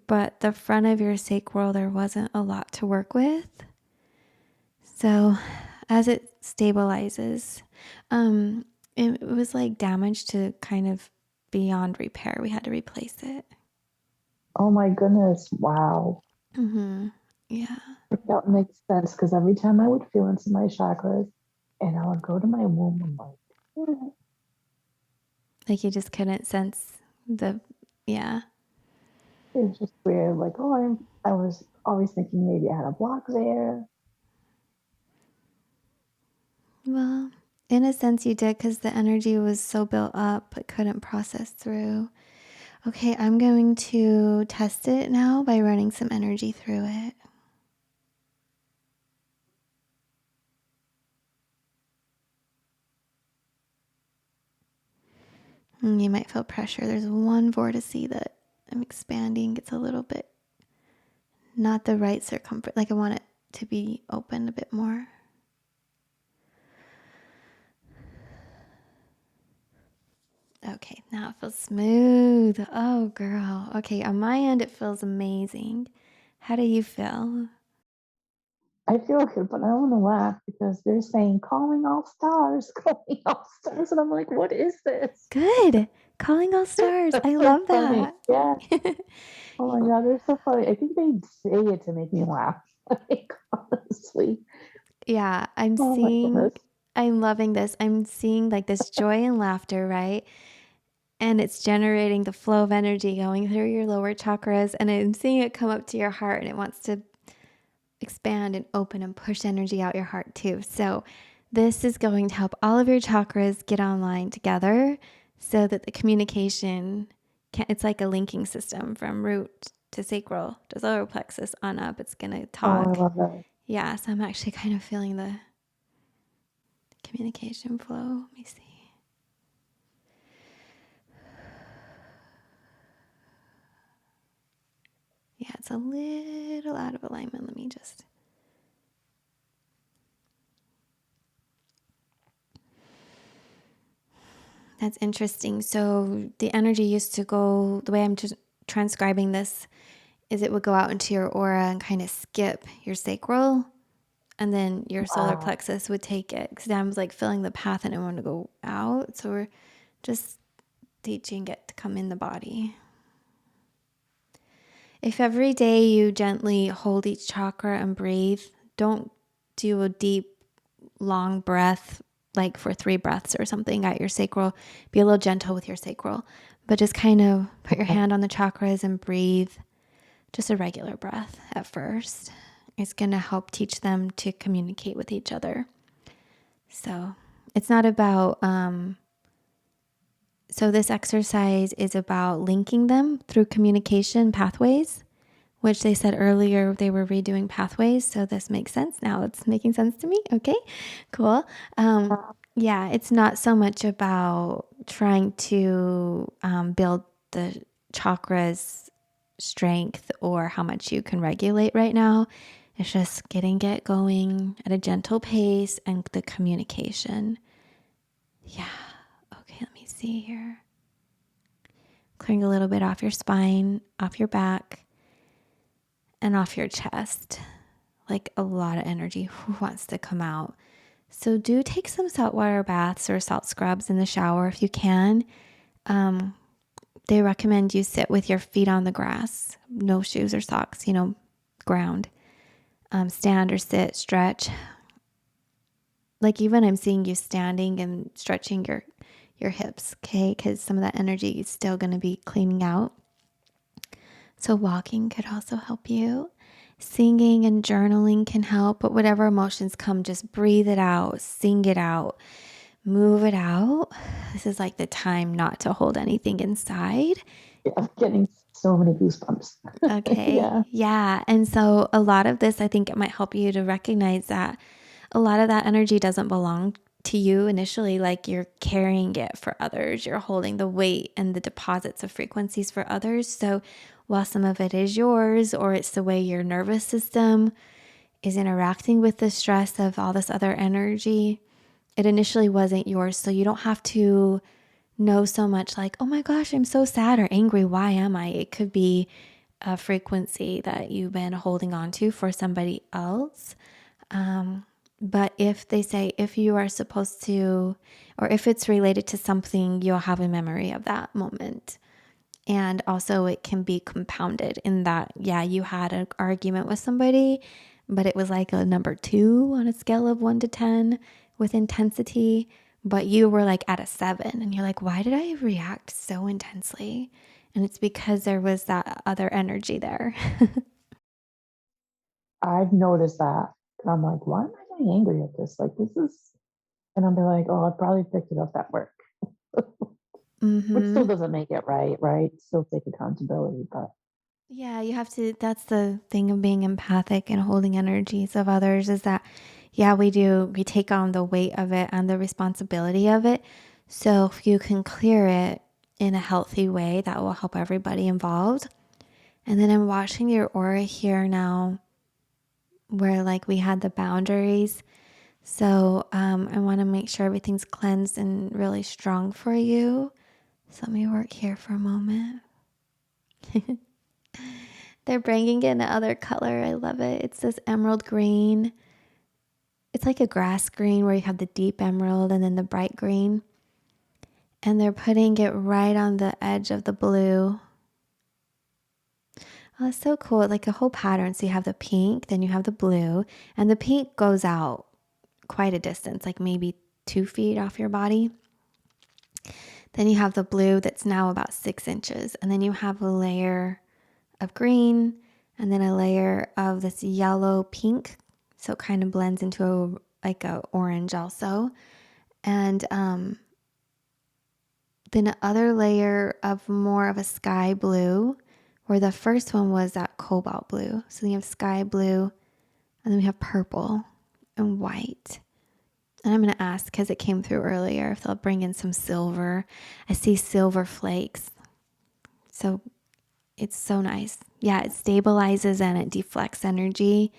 Speaker 1: But the front of your sacral, there wasn't a lot to work with. So as it stabilizes, it was like damage to kind of beyond repair. We had to replace it.
Speaker 2: Oh my goodness! Wow.
Speaker 1: Yeah.
Speaker 2: That makes sense because every time I would feel into my chakras and I would go to my womb, I'm like,
Speaker 1: Like you just couldn't sense yeah.
Speaker 2: it's just weird. Like, oh, I was always thinking maybe I had a block there.
Speaker 1: Well, in a sense you did because the energy was so built up, it couldn't process through. Okay, I'm going to test it now by running some energy through it. You might feel pressure. There's one vortice that I'm expanding. It's a little bit not the right circumference. Like I want it to be open a bit more. Okay, now it feels smooth. Oh, girl. Okay, on my end, it feels amazing. How do you feel?
Speaker 2: I feel good, but I want to laugh because they're saying calling all stars, calling all stars. And I'm like, what is this?
Speaker 1: Good. Calling all stars.
Speaker 2: That's
Speaker 1: I
Speaker 2: so
Speaker 1: love
Speaker 2: funny.
Speaker 1: that.
Speaker 2: Yeah. Oh my God, they're so funny. I think they say it to make me laugh. Like, honestly.
Speaker 1: Yeah,
Speaker 2: Oh my goodness.
Speaker 1: I'm loving this. I'm seeing like this joy and laughter, right? And it's generating the flow of energy going through your lower chakras. And I'm seeing it come up to your heart and it wants to expand and open and push energy out your heart too. So, this is going to help all of your chakras get online together so that the communication it's like a linking system from root to sacral to solar plexus on up. It's going to
Speaker 2: Oh, I
Speaker 1: talk.
Speaker 2: love that.
Speaker 1: Yeah, so I'm actually kind of feeling the communication flow. Let me see. Yeah, it's a little out of alignment. Let me just. That's interesting. So the energy used to go, the way I'm just transcribing this is it would go out into your aura and kind of skip your sacral, and then your solar
Speaker 2: Wow.
Speaker 1: plexus would take it. Because I was like filling the path and I want to go out. So we're just teaching it to come in the body. If every day you gently hold each chakra and breathe, don't do a deep, long breath, like for 3 breaths or something at your sacral. Be a little gentle with your sacral, but just kind of put your
Speaker 2: Okay.
Speaker 1: hand on the chakras and breathe. Just a regular breath at first. It's going to help teach them to communicate with each other. So it's not about, so this exercise is about linking them through communication pathways, which they said earlier they were redoing pathways. So this makes sense. Now it's making sense to me. Okay, cool. Yeah, it's not so much about trying to build the chakras strength or how much you can regulate right now. It's just getting it going at a gentle pace and the communication. Yeah. Okay, let me see here. Clearing a little bit off your spine, off your back, and off your chest. Like a lot of energy wants to come out. So do take some saltwater baths or salt scrubs in the shower if you can. They recommend you sit with your feet on the grass, no shoes or socks, ground. Stand or sit, stretch. Like even I'm seeing you standing and stretching your hips, okay? Because some of that energy is still going to be cleaning out. So walking could also help you. Singing and journaling can help, but whatever emotions come, just breathe it out, sing it out, move it out. This is like the time not to hold anything inside.
Speaker 2: Yeah, I'm getting so many goosebumps.
Speaker 1: Okay.
Speaker 2: Yeah.
Speaker 1: Yeah. And so a lot of this, I think it might help you to recognize that a lot of that energy doesn't belong to you initially. Like you're carrying it for others, you're holding the weight and the deposits of frequencies for others. So while some of it is yours, or it's the way your nervous system is interacting with the stress of all this other energy, it initially wasn't yours. So you don't have to know so much like, oh my gosh, I'm so sad or angry. Why am I? It could be a frequency that you've been holding on to for somebody else. But if they say, if you are supposed to, or if it's related to something, you'll have a memory of that moment. And also, it can be compounded in that, yeah, you had an argument with somebody, but it was like a number 2 on a scale of 1 to 10 with intensity, but you were like at a 7. And you're like, why did I react so intensely? And it's because there was that other energy there.
Speaker 2: I've noticed that. And I'm like, why am I getting angry at this? Like, this is, and I'm like, oh, I probably picked it up at work, which still
Speaker 1: Mm-hmm.
Speaker 2: doesn't make it right, right? Still take accountability, but
Speaker 1: Yeah, you have to. That's the thing of being empathic and holding energies of others is that, yeah, we do. We take on the weight of it and the responsibility of it. So if you can clear it in a healthy way, that will help everybody involved. And then I'm watching your aura here now, where like we had the boundaries. So I want to make sure everything's cleansed and really strong for you. So let me work here for a moment. They're bringing in another color. I love it. It's this emerald green. It's like a grass green where you have the deep emerald and then the bright green. And they're putting it right on the edge of the blue. Oh, it's so cool. Like a whole pattern. So you have the pink, then you have the blue, and the pink goes out quite a distance, like maybe 2 feet off your body. Then you have the blue that's now about 6 inches. And then you have a layer of green and then a layer of this yellow pink. So it kind of blends into like a orange also. And then another layer of more of a sky blue, where the first one was that cobalt blue. So then you have sky blue, and then we have purple and white. And I'm going to ask, because it came through earlier, if they'll bring in some silver. I see silver flakes. So it's so nice. Yeah, it stabilizes and it deflects energy.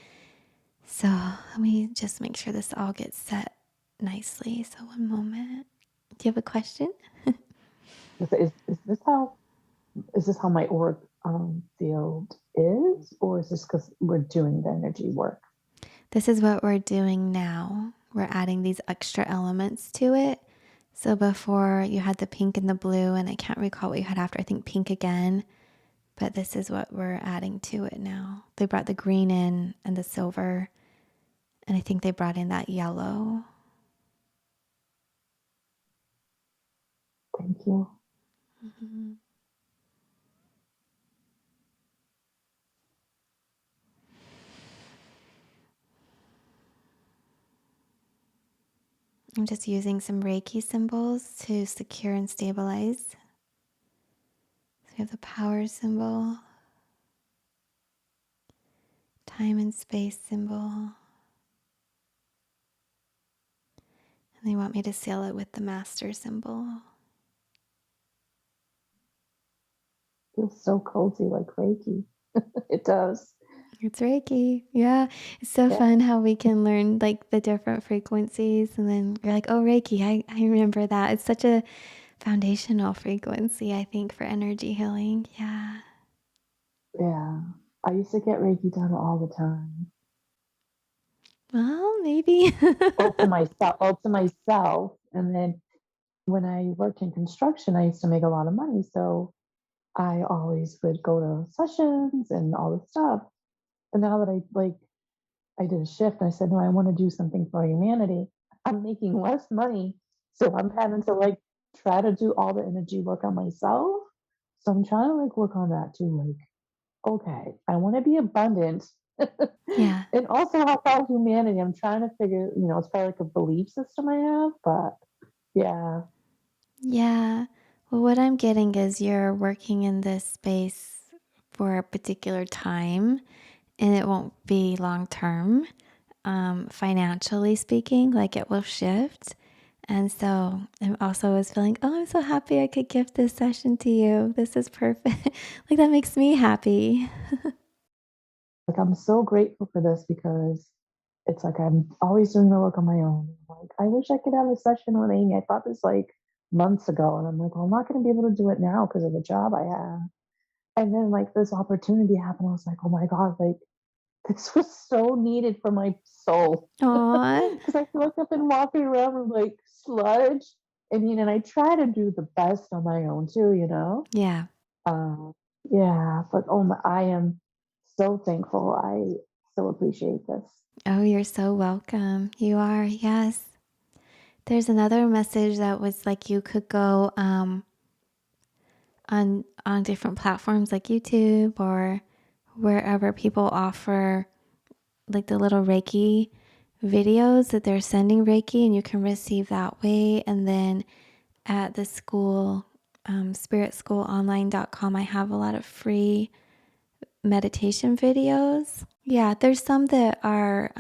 Speaker 1: So let me just make sure this all gets set nicely. So one moment. Do you have a question?
Speaker 2: Is this how my auric field is, or is this because we're doing the energy work?
Speaker 1: This is what we're doing now. We're adding these extra elements to it. So before you had the pink and the blue, and I can't recall what you had after. I think pink again. But this is what we're adding to it now. They brought the green in and the silver. And I think they brought in that yellow.
Speaker 2: Thank you.
Speaker 1: Mm-hmm. I'm just using some Reiki symbols to secure and stabilize. So we have the power symbol, time and space symbol. And they want me to seal it with the master symbol.
Speaker 2: Feels so cozy, like Reiki. It does.
Speaker 1: It's Reiki. Yeah. It's so
Speaker 2: Yeah.
Speaker 1: fun how we can learn like the different frequencies. And then you're like, oh, Reiki, I remember that. It's such a foundational frequency, I think, for energy healing. Yeah.
Speaker 2: Yeah. I used to get Reiki done all the time.
Speaker 1: Well, maybe.
Speaker 2: All to myself. And then when I worked in construction, I used to make a lot of money. So I always would go to sessions and all this stuff. And now that I did a shift, I said, no, I want to do something for humanity. I'm making less money. So I'm having to try to do all the energy work on myself. So I'm trying to work on that too. Okay, I want to be abundant
Speaker 1: Yeah.
Speaker 2: and also help out humanity. I'm trying to figure, it's probably like a belief system I have, but yeah.
Speaker 1: Yeah. Well, what I'm getting is you're working in this space for a particular time and it won't be long term, financially speaking, like it will shift. And so I also was feeling, oh, I'm so happy I could gift this session to you. This is perfect. Like that makes me happy.
Speaker 2: I'm so grateful for this because it's like I'm always doing the work on my own. I wish I could have a session with Amy. I thought this months ago, and I'm like, well, I'm not going to be able to do it now because of the job I have. And then this opportunity happened. I was like, oh my God, this was so needed for my soul.
Speaker 1: Aw.
Speaker 2: Because I feel like I've been walking around with sludge. And I try to do the best on my own too.
Speaker 1: Yeah.
Speaker 2: Uh, yeah, but oh my, I am so thankful. I so appreciate this.
Speaker 1: Oh, you're so welcome. You are. Yes. There's another message that was like you could go on different platforms like YouTube or wherever people offer like the little Reiki videos that they're sending Reiki and you can receive that way. And then at the school, spiritschoolonline.com, I have a lot of free meditation videos. Yeah, there's some that are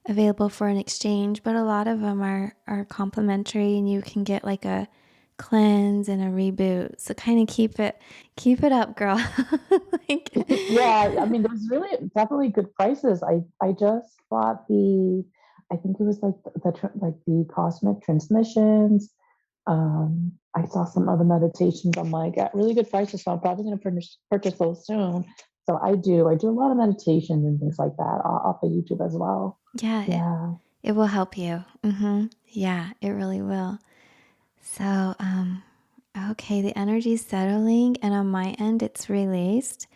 Speaker 1: available for an exchange, but a lot of them are complimentary and you can get like a cleanse and a reboot. So kind of keep it up, girl. Like,
Speaker 2: Yeah, I mean, there's really definitely good prices. I just bought I think it was the cosmic transmissions. I saw some other meditations. I'm like, at really good prices, so I'm probably going to purchase those soon. So I do a lot of meditations and things like that off of YouTube as well.
Speaker 1: Yeah,
Speaker 2: Yeah.
Speaker 1: it will help you. Yeah, it really will. So, okay, the energy's settling, and on my end, it's released.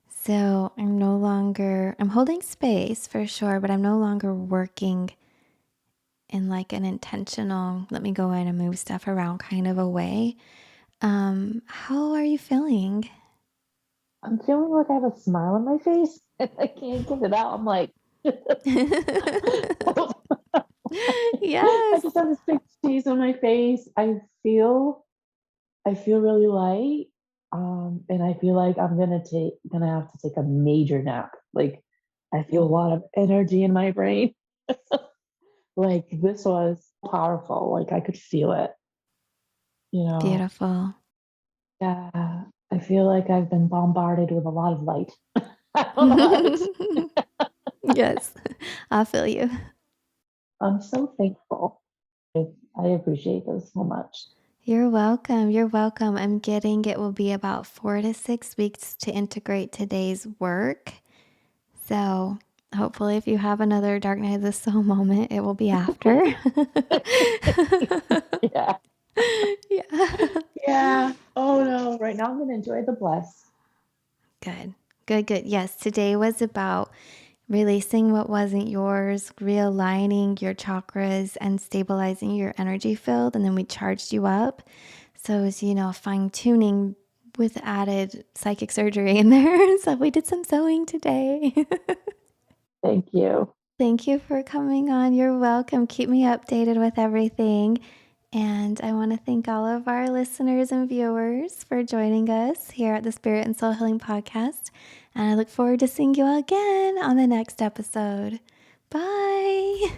Speaker 1: So I'm holding space for sure, but I'm no longer working in like an intentional, let me go in and move stuff around kind of a way. How are you feeling?
Speaker 2: I'm feeling like I have a smile on my face. I can't get it out. I'm like, I
Speaker 1: Yes.
Speaker 2: just have this big cheese on my face. I feel really light. And I feel like I'm gonna have to take a major nap. Like I feel a lot of energy in my brain. Like this was powerful. Like I could feel it, you know.
Speaker 1: Beautiful.
Speaker 2: Yeah. I feel like I've been bombarded with a lot of light. I don't know how to explain.
Speaker 1: Yes, I feel you.
Speaker 2: I'm so thankful. I appreciate this so much.
Speaker 1: You're welcome. You're welcome. I'm getting it will be about 4 to 6 weeks to integrate today's work. So hopefully, if you have another Dark Night of the Soul moment, it will be after.
Speaker 2: Yeah.
Speaker 1: Yeah.
Speaker 2: Yeah. Oh no. Right now I'm gonna enjoy the bless.
Speaker 1: Good. Good, good. Yes, today was about releasing what wasn't yours, realigning your chakras, and stabilizing your energy field. And then we charged you up. So it was, fine tuning with added psychic surgery in there. So we did some sewing today.
Speaker 2: Thank you.
Speaker 1: Thank you for coming on. You're welcome. Keep me updated with everything. And I want to thank all of our listeners and viewers for joining us here at the Spirit and Soul Healing Podcast. And I look forward to seeing you again on the next episode. Bye.